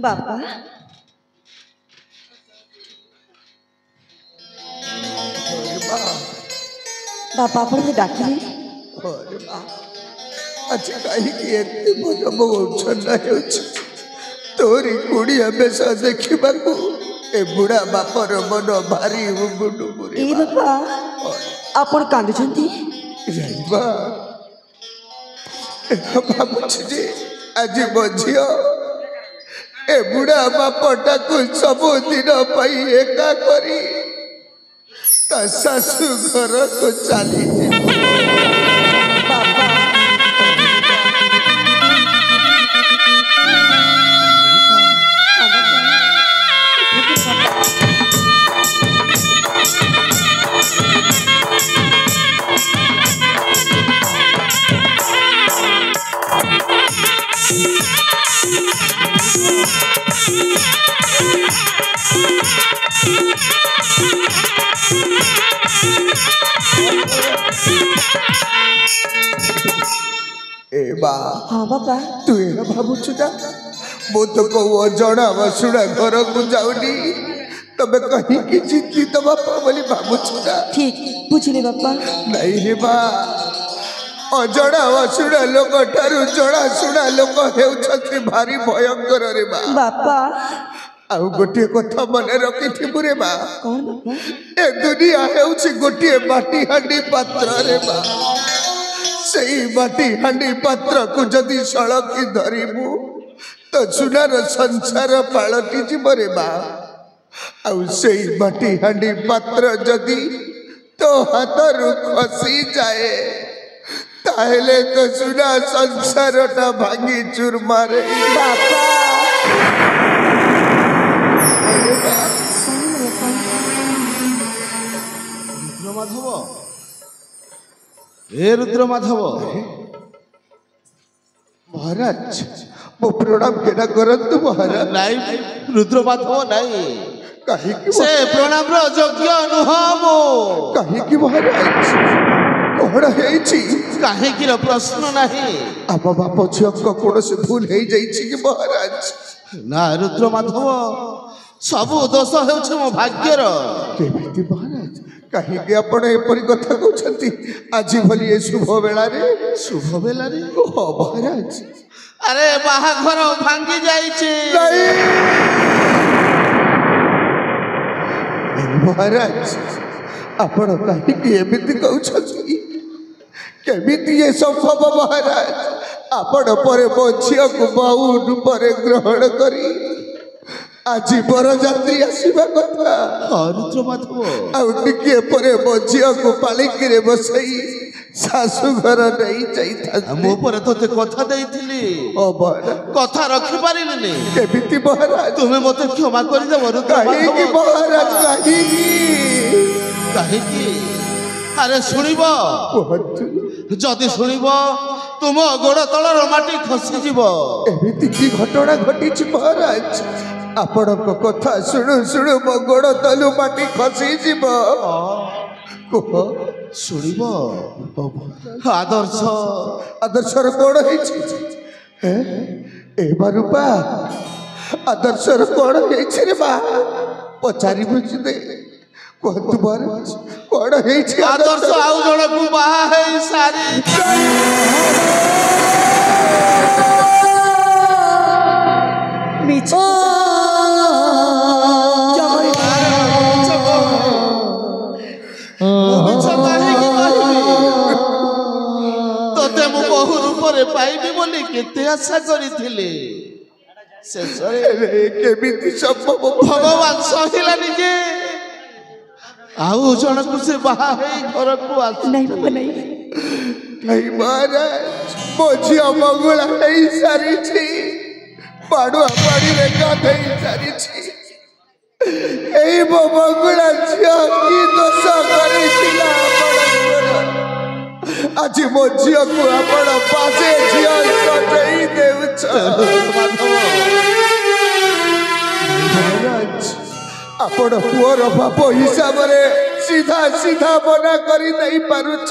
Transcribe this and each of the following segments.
बाबा बाबा आपण डाकिले अच्छा कहीं भल मोचना तोरी कुड़िया बेस देखा ए बुढ़ा बापर मन भारी ए बाबा आपण कांदुछंती भावुची आज मो झी ए बुढ़ा बापटा को सबुदिन एका करी ता सासू घर को चली ए बा हाँ बाबा तू ये भावुचु ना मो तो कौ जना बसुड़ा घर को जाऊनी तबे कहीं की जिंदगी तो बापा बोली भावुचु ना ठीक बुझिले बाबा नहीं रे बा अजड़ा बसुड़ा लोक ठारू जड़ा सुड़ा लोक हेउछथि भारी भयंकर रे बा बाबा आउ गोटे कथा मन रखिथिबु रे बा कौन बाबा ए दुनिया हेउछि गोटे माटी हांडी पात्र रे बा सही माटी हांडी पात्र को जदि सड़की धरिबू तो सुनार संसार पालटी जीव रे बा आउ सही माटी हांडी पात्र जदि तो हाथरू खसी जाए ताहले तो सुना संसारटा भांगी चूरमारे बाबा रुद्रमाधव ए रुद्रमाधव महाराज मो प्रणाम केना करंतु महाराज नाई रुद्रमाधव नाई कहीं से प्रणाम रो योग्य नुह मो कहीं की महाराज कौन है काहे की प्रश्न नहीं आप बाप झील को कौन से भूल हो जाइए महाराज ना रुद्रमाधव सबु दोष हेउछ मो भाग्यर केमिति महाराज कहीं के आपण एपरी कथा कहउछंती आज भली ए शुभ बेला रे शुभ बेला रे ओ महाराज अरे बाहाघर भांगी जाइछे महाराज आपण कहीं के एमिति कहउछंती केमिति ए संभव महाराज आपण परे मो झियो को बाऊ रूपरे ग्रहण करी आज बरजात्री आसवा कथा रुद्रमाधव आउ टिके परे मो झियो को पालिकी रे बसई सासू घर नहीं जाइथा मो पर तोते कथा देइथिली ओ महाराज कथा रखि पारिलिनी केमिति महाराज तुमे मते क्षमा करि देब कहीं की रुद्रमाधव महाराज कहीं काहे की अरे सुनिब जदि सुनिब तुम गोड़ तलर माटी खसी जीव एमिति की घटना घटी महाराज आपण कथा शुणु शुणु मो गोड़ तलु माटी खसी जीव कह सुनिब आदर्श आदर्शर कौन है ए बारूपा आदर्शर कौन है रे बा पचारि बुझदे कहतु महाराज कौन है आदर्श आउ जण को बाहा है सारी मिछ तोते मु बहु रूपरे पाइबी बोली केते आशा करिथिले शेषरे केमिति संभव भगवान सहिलानी जे आउ जण को से बाहा है घर को आस नहीं बाबा नहीं नहीं महाराज मो झियो मंगला नहीं सारी छी पाड़ुआ पाड़ी रे गाधई सारी छी এই বগুড়া ঝিଅ কি দোষ କରିଥିଲା ଆପଣଙ୍କର ଆଜି ମୋ ଝିଅକୁ ଆପଣ ବାଜେ ଝିଅ ସଜେଇ ଦେଉଛ ମହାରାଜ ଆପଣ ପୁଅର ବାପ ହିସାବରେ ସିଧା ସିଧା ମନା କରି ଦେଇ ପାରୁଛ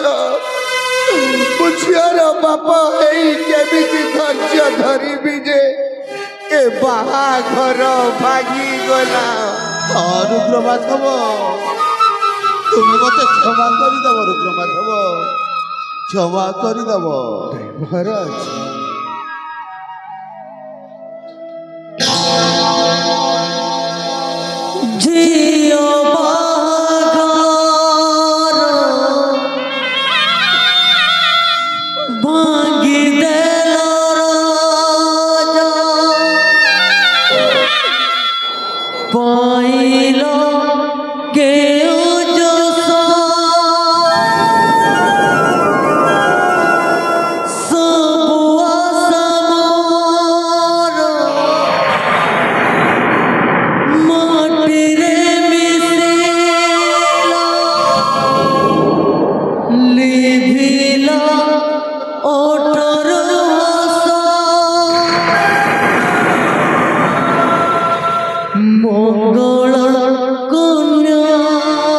ମୋ ଝିଅର ବାପ ହେଇ କେମିତି ଧୈର୍ଯ୍ୟ ଧରିବି ଯେ ଏ ବାହାଘର ଭାଙ୍ଗିଗଲା रुद्र माधव तुम्हें मत क्षमा करदेव रुद्र माधव क्षमा करदेव महाराज झियो बागार भांगी देला राजा पाइलो के उजसा सबुआ समार माटिरे मिसेला लिभिला ओटर हसा মঙ্গল কন্যাটি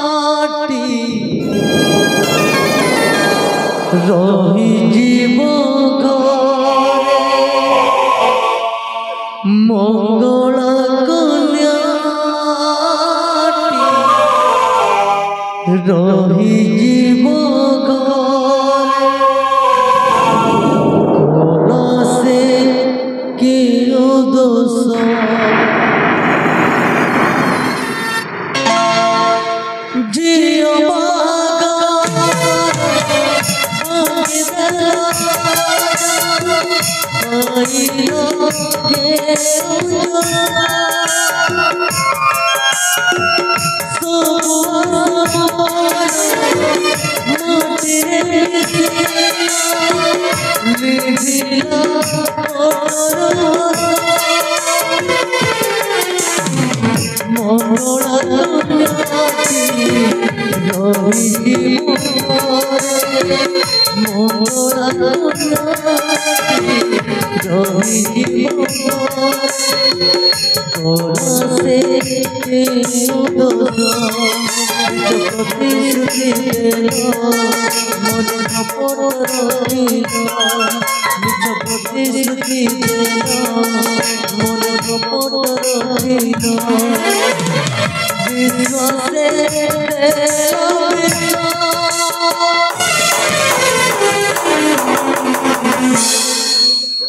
রহি জীব ঘরে মঙ্গল কন্যাটি রহি জীব ঘরে কলসে কেউ দোষ जियो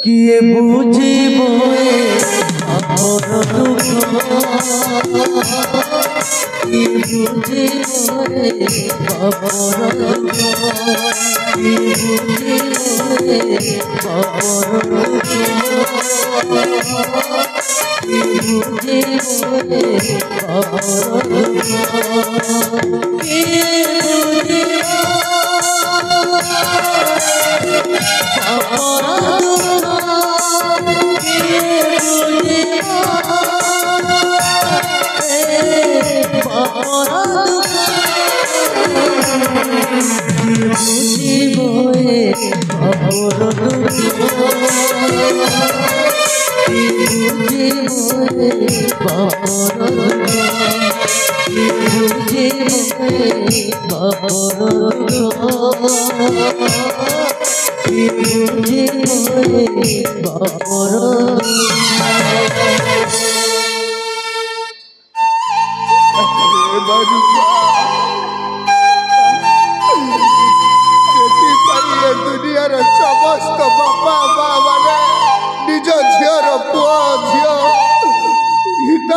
किए बुझिब आपर दुख किए बुझिब आपर दुख किए बुझिब आपर दुख किए बुझिब आपर दुख किए दुनियार समस्त बापा माँ मैंने निज झीर पुओ झील हित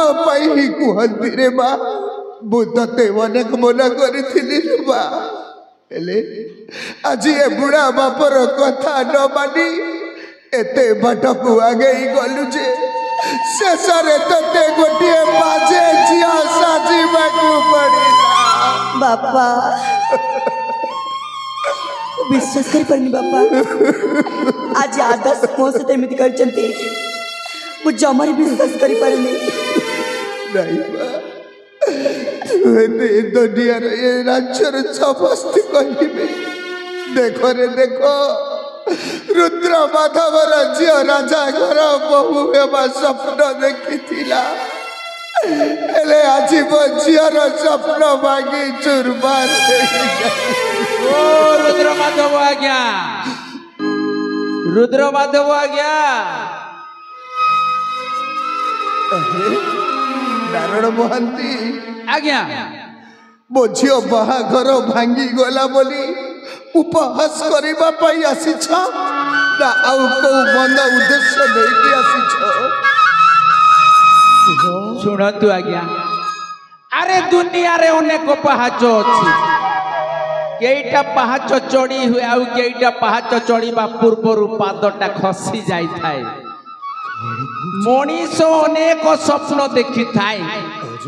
ही कहती रे माँ मुझे अनेक मना करी माँ आज ए बुढ़ा बापर कथा न मानी एते बाट को आगे गलु जे शेष ते गोटे बाजे झील साजिबा पड़ा बापा विश्वास कर पारनी बापा आज आदर्श मो सहित एमती कर जमार विश्वास कर पारनी नहीं दुनियार ये राज्यर समस्त कहिबे देखो रे देखो रुद्र माधवर झी राजा घर बहु हेबा स्वप्न देखिथिला हेले आज मो झीर स्वप्न भांगी चुरमार ओ रुद्र माधव आज्ञा रुद्र माधव आज्ञा नारायण महांती आज्ञा मो झी बाहाघर भांगी गला बोली उपहास करबा पाई आसीछ ना आउ को मंद उद्देश्य लेके आसीछ शुणु आज्ञा अरे दुनिया रे अनेक पहाच अच्छी केईटा पहाच चढ़ी हुए आउ केईटा पहाच चढ़ा पूर्वर पादटा खसी जाई थाए मनीष अनेक स्वप्न देखी थाए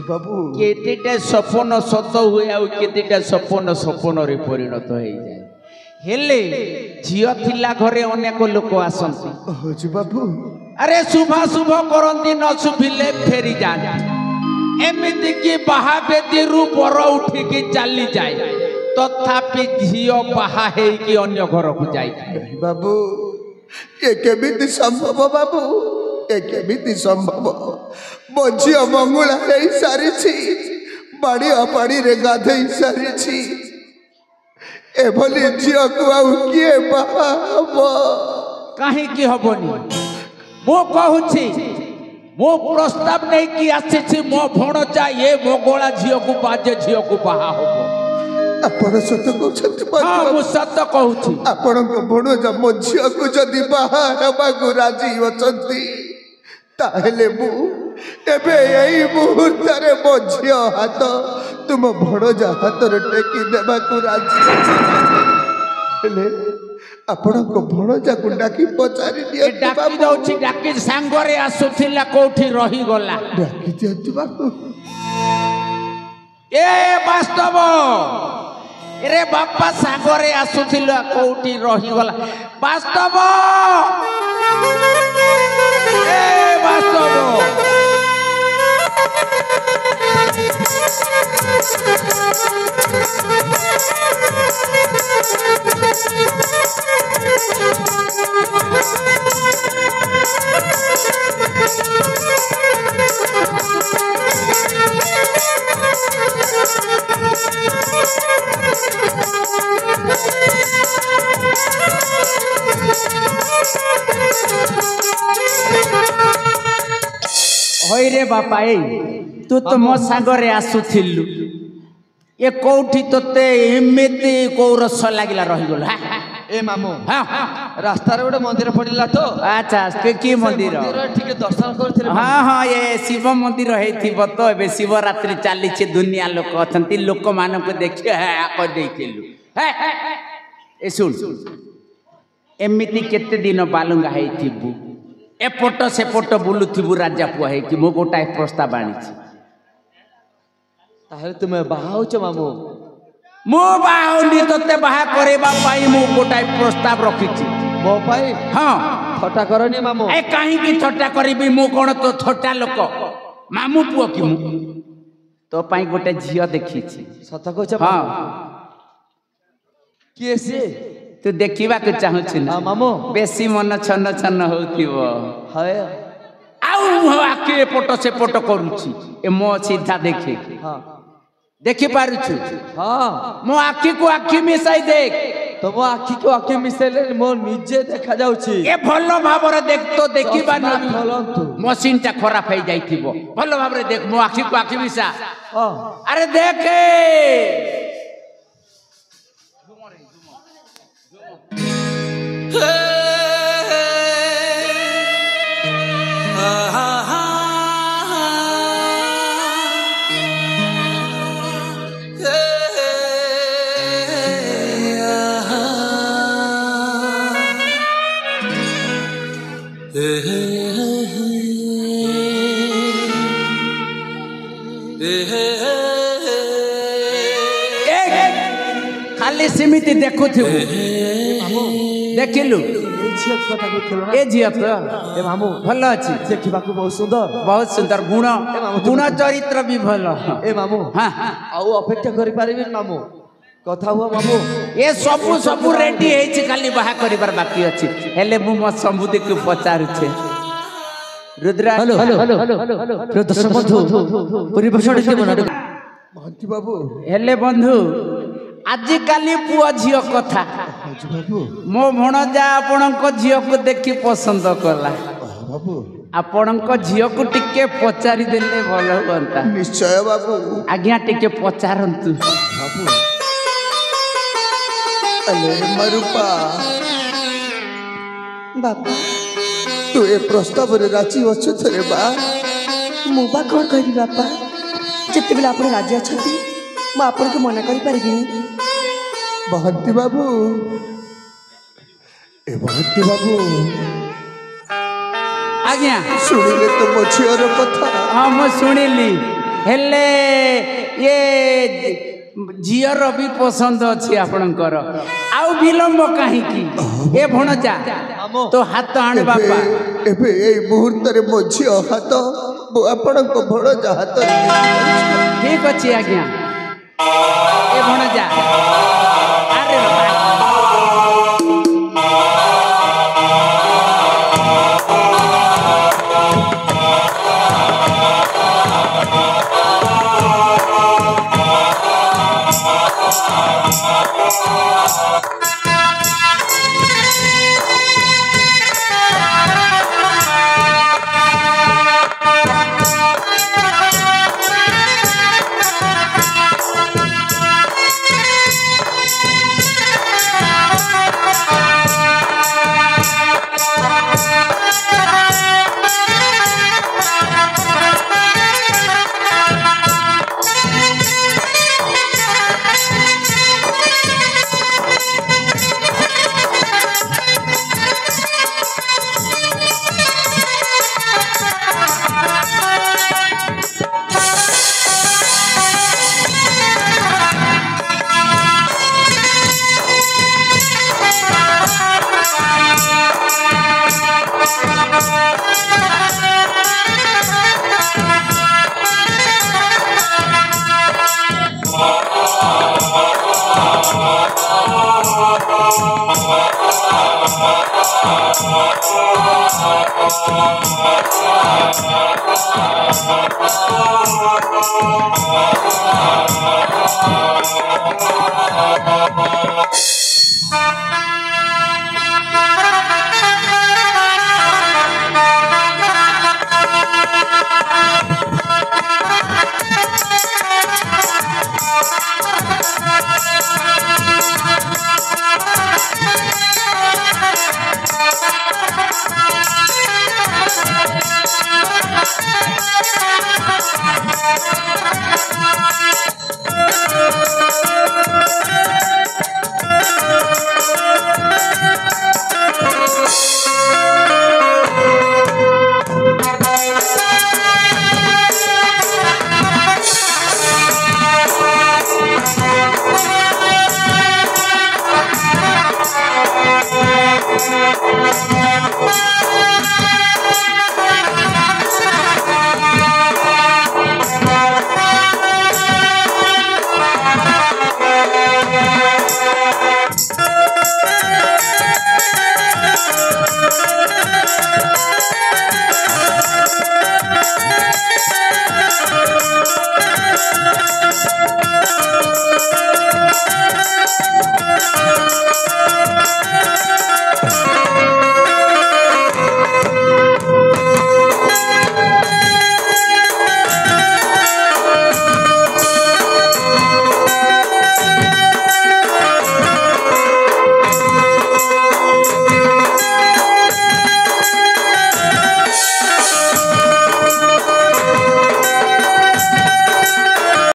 बाबू केतेटा स्वप्न सत हुए आउ केतेटा स्वप्न स्वप्न रे परिणत हो जाए हेले झियो थिला घरे अनेक लोक आसंती बाबू अरे शुभ शुभ करती न शुभिले फेरी जाती एमती कि बाहा बेदी बर उठिकी चली जाए तथापि झियो बाहा कि अन्य घर को जाए बाबू ये केमिति संभव बाबू ये केमिति संभव मो झियो मंगुला हो सारी बाड़ी अपाड़ी रे गाधे सारी एभली झियो को आउ किए बाहा हबो कहीं की हबनी मो कहूची मो प्रस्ताव नहीं कि आसी मो भणजा ये मो गोला झियो को बाजे झियो को बाहा हबो आपण सत कहउछंती हां मो सत कहूची आपण को भणजा मो झियो को जदी बाहा हेबा को राजी अछंती ताहेले मु एबे एई मुहूर्त रे मो झियो हाथ तुम भणजा हाथ रे टेकी देबा को राजी हेले आपण को भणजा को डाकी पचारि दिया डाकी दउची डाकी सांगरे आसुथिला कोठी रही गला डाकी दिया बाबू ए वास्तव रे बापा सांगरे आसुथिला कोठी रही गला वास्तव ए वास्तव होई रे बापा तू तो मो सागरे आसुथिलु ये कोठी तोते एमिति को रस लागिला रही गला ए मामू हां रास्ता रे गोटे मंदिर पड़िला तो अच्छा की मंदिर ठीक दर्शन करथिले हां हां ये शिव मंदिर हेथिबो तो एबे शिवरात्रि चाली छे दुनिया लोक अछंती लोक मान को देखिए आ कर देथिलु ए सुन एमिति केते दिन बालुंगा हेथिबु एपट सेपट बुलुथिबु राजा पुआ है कि मो गोटाए प्रस्ताव आनी ताहले तुमे बाहा होछ मामू मो बाहुनी तते बाहा करेबा पाई मो गोटाए प्रस्ताव रखिछि मो पाई हां थटा करनी मामू ए काहे की थट्टा करबी मो कोन तो थट्टा लोक मामू पुआ कि मु तो पाई गोटे झियो देखिछि सत कहछ हां के से तू देखिबा के चाहछि ना मामू बेसी मन छन छन होतिबो हाय आउ हवा के पट से पट करूछि ए मो सीधा देखे हां देखि पारुछु हां मो आखी को आखी मिसाई देख तो मो आखी को आखी मिसाइले मो निजे देखा जाउछि ए भलो भाबरे देख तो देखिबा न खोलंतु मशीन टा खराब हो जाइथिबो भलो भाबरे देख मो आखी को आखी मिसा हां अरे देखे खाली सिमिति देखुथिबु देखिलु এই ঝিଅ কথা কହୁଥିଲ ନା ए झियो तो ଏ ମାମୁଁ भल अच्छी ଦେଖିବାକୁ ବହୁତ ସୁନ୍ଦର बहुत सुंदर गुण चरित्र भी भल ଏ ମାମୁଁ हाँ ଆଉ ଅପେକ୍ଷା କରିପାରିବିନି ମାମୁଁ କଥା ହୁଅ ମାମୁଁ ये सबू रेडी है खाली बाहा करिबार बाकी अच्छी हेले मु मो संबुद्धि को पचारुछे रुद्रा हेलो हेलो हेलो दर्शक बंधु परिवेषण के बना ମହାନ୍ତି ବାବୁ हेले बंधु आजिकाली पुआ झियो कथा ମହାନ୍ତି ବାବୁ मो भणजा आपणक झियो को देखि पसंद कला ବାବୁ आपणक झियो को टिके पचारि देले भल हुअंता ନିଶ୍ଚୟ ବାବୁ आज्ञा टिके पचारंतु ବାବୁ अले मरुपा बाबा तू ए प्रस्ताव रे राजी अछु थरे बा मु बा कौन कहबी बापा जिते बेला आपण राजी अछंती मु आपण को मना करि परिबिनी महंती बाबू ए महंती बाबू आज्ञा शुणिले तो मो झियर कथा हाँ मु शुणिली हेले ये झियर भी पसंद अच्छी आपणकर आउ विलंब कहीं ए भणजा तो हाथ आण बापा एबे ए मुहूर्त रे मो झिय हाथ आपण को भणजा हाथ ठीक अच्छी आज्ञा ए भणजा अरे बाबा